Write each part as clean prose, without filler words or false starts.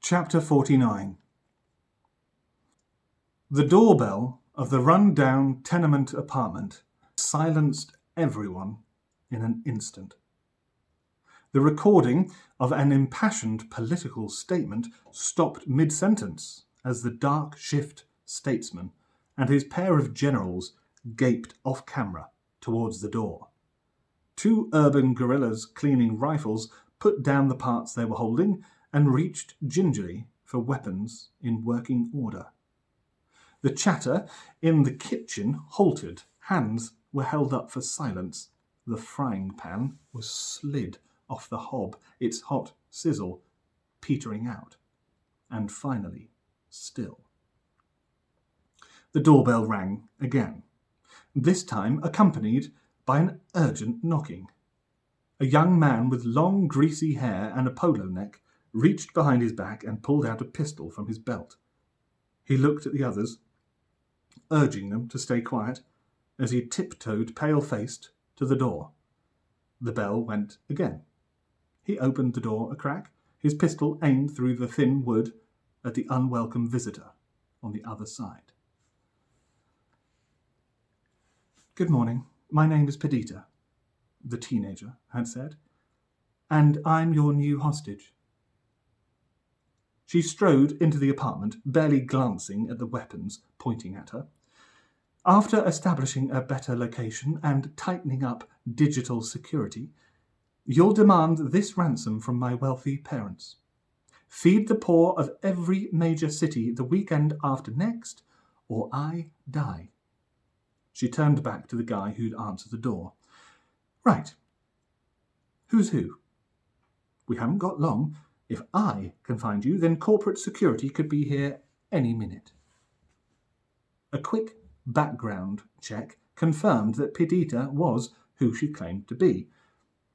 Chapter 49. The doorbell of the run-down tenement apartment silenced everyone in an instant. The recording of an impassioned political statement stopped mid-sentence as the dark-shift statesman and his pair of generals gaped off-camera towards the door. Two urban guerrillas cleaning rifles put down the parts they were holding and reached gingerly for weapons in working order. The chatter in the kitchen halted. Hands were held up for silence. The frying pan was slid off the hob, its hot sizzle petering out, and finally still. The doorbell rang again, this time accompanied by an urgent knocking. A young man with long, greasy hair and a polo neck reached behind his back and pulled out a pistol from his belt. He looked at the others, urging them to stay quiet, as he tiptoed pale-faced to the door. The bell went again. He opened the door a crack, his pistol aimed through the thin wood at the unwelcome visitor on the other side. "Good morning. My name is Perdita," the teenager had said, "and I'm your new hostage." She strode into the apartment, barely glancing at the weapons pointing at her. "After establishing a better location and tightening up digital security, you'll demand this ransom from my wealthy parents. Feed the poor of every major city the weekend after next, or I die." She turned back to the guy who'd answered the door. "Right. Who's who? We haven't got long. If I can find you, then corporate security could be here any minute." A quick background check confirmed that Perdita was who she claimed to be.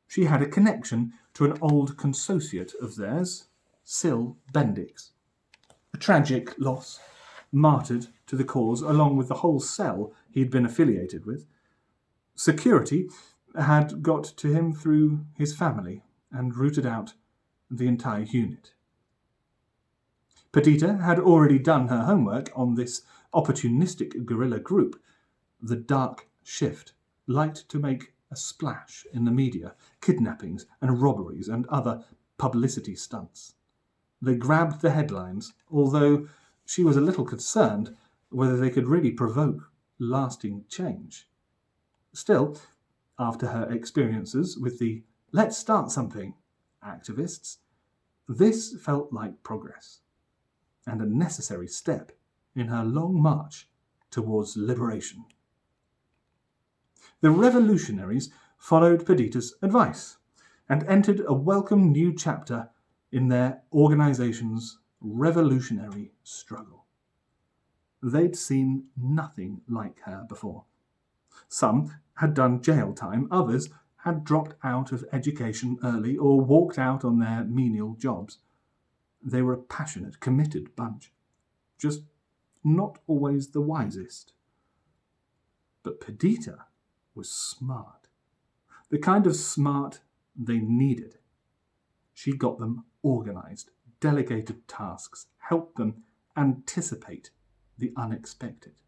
She had a connection to an old consociate of theirs, Sil Bendix. A tragic loss, martyred to the cause along with the whole cell he'd been affiliated with. Security had got to him through his family and rooted out the entire unit. Perdita had already done her homework on this opportunistic guerrilla group. The dark shift liked to make a splash in the media, kidnappings and robberies and other publicity stunts. They grabbed the headlines, although she was a little concerned whether they could really provoke lasting change. Still, after her experiences with the "let's start something" activists, this felt like progress, and a necessary step in her long march towards liberation. The revolutionaries followed Perdita's advice and entered a welcome new chapter in their organization's revolutionary struggle. They'd seen nothing like her before. Some had done jail time, others had dropped out of education early or walked out on their menial jobs. They were a passionate, committed bunch, just not always the wisest. But Perdita was smart, the kind of smart they needed. She got them organized, delegated tasks, helped them anticipate the unexpected.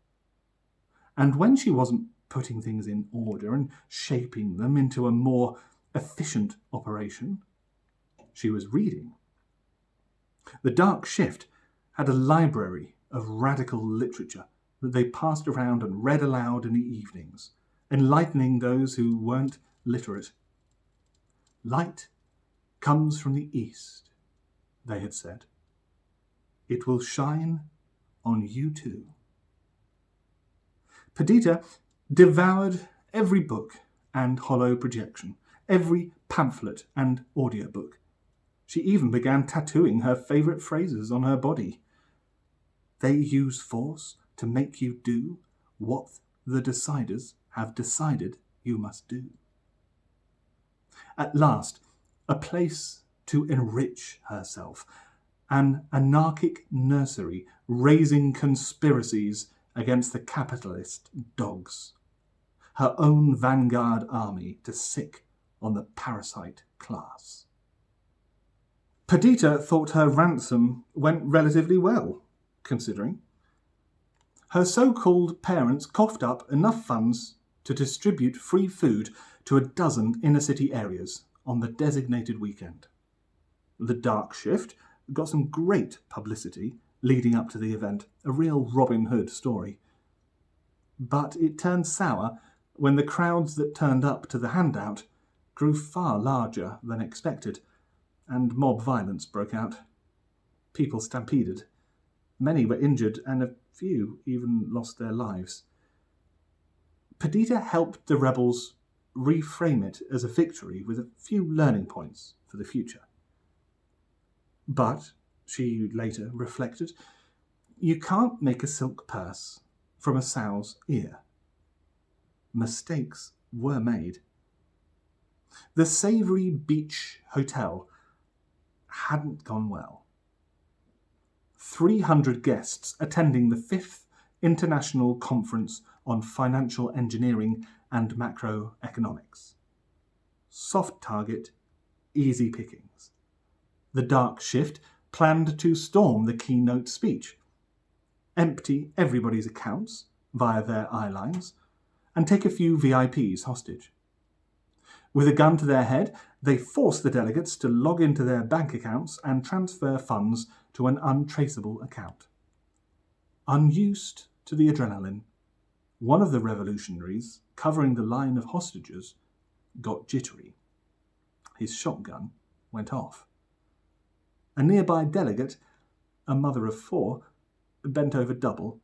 And when she wasn't putting things in order and shaping them into a more efficient operation, she was reading. The Dark Shift had a library of radical literature that they passed around and read aloud in the evenings, enlightening those who weren't literate. "Light comes from the east," they had said. "It will shine on you too." Perdita devoured every book and hollow projection, every pamphlet and audiobook. She even began tattooing her favourite phrases on her body. "They use force to make you do what the deciders have decided you must do." At last, a place to enrich herself, an anarchic nursery raising conspiracies against the capitalist dogs, her own vanguard army to sick on the parasite class. Perdita thought her ransom went relatively well, considering. Her so-called parents coughed up enough funds to distribute free food to a dozen inner-city areas on the designated weekend. The dark shift got some great publicity leading up to the event, a real Robin Hood story. But it turned sour when the crowds that turned up to the handout grew far larger than expected, and mob violence broke out. People stampeded. Many were injured, and a few even lost their lives. Perdita helped the rebels reframe it as a victory with a few learning points for the future. But, she later reflected, you can't make a silk purse from a sow's ear. Mistakes were made. The savoury beach hotel hadn't gone well. 300 guests attending the 5th International Conference on Financial Engineering and Macroeconomics. Soft target, easy pickings. The dark shift planned to storm the keynote speech, empty everybody's accounts via their eyelines, and take a few VIPs hostage. With a gun to their head, they forced the delegates to log into their bank accounts and transfer funds to an untraceable account. Unused to the adrenaline, one of the revolutionaries, covering the line of hostages, got jittery. His shotgun went off. A nearby delegate, a mother of 4, bent over double,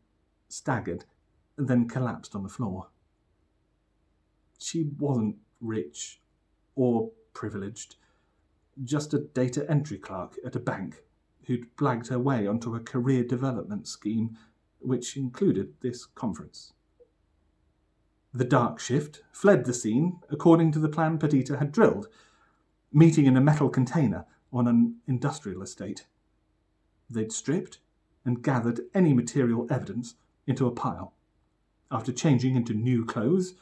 staggered, then collapsed on the floor. She wasn't rich or privileged, just a data entry clerk at a bank who'd blagged her way onto a career development scheme which included this conference. The dark shift fled the scene according to the plan Perdita had drilled, meeting in a metal container on an industrial estate. They'd stripped and gathered any material evidence into a pile. After changing into new clothes,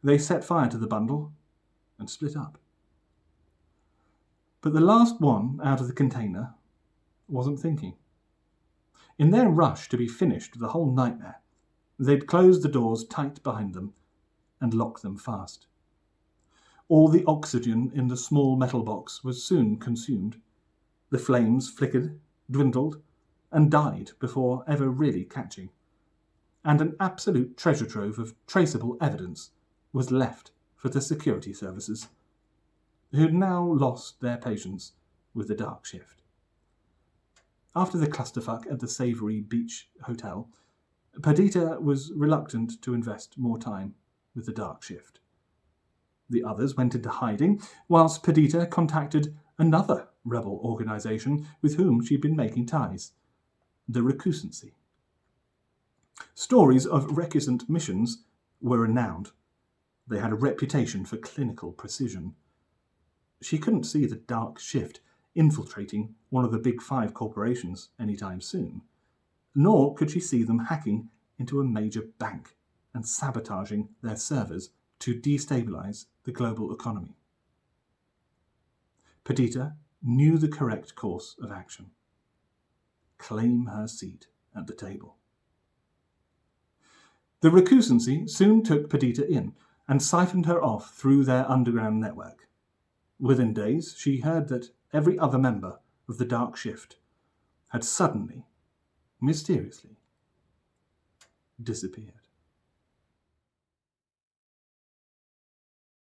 they set fire to the bundle and split up. But the last one out of the container wasn't thinking. In their rush to be finished with the whole nightmare, they'd closed the doors tight behind them and locked them fast. All the oxygen in the small metal box was soon consumed. The flames flickered, dwindled, and died before ever really catching. And an absolute treasure trove of traceable evidence was left for the security services, who'd now lost their patience with the dark shift. After the clusterfuck at the savoury beach hotel, Perdita was reluctant to invest more time with the dark shift. The others went into hiding, whilst Perdita contacted another rebel organisation with whom she'd been making ties, the Recusancy. Stories of recusant missions were renowned. They had a reputation for clinical precision. She couldn't see the dark shift infiltrating one of the big 5 corporations anytime soon, nor could she see them hacking into a major bank and sabotaging their servers to destabilise the global economy. Perdita knew the correct course of action. Claim her seat at the table. The Recusancy soon took Perdita in and siphoned her off through their underground network. Within days, she heard that every other member of the dark shift had suddenly, mysteriously, disappeared.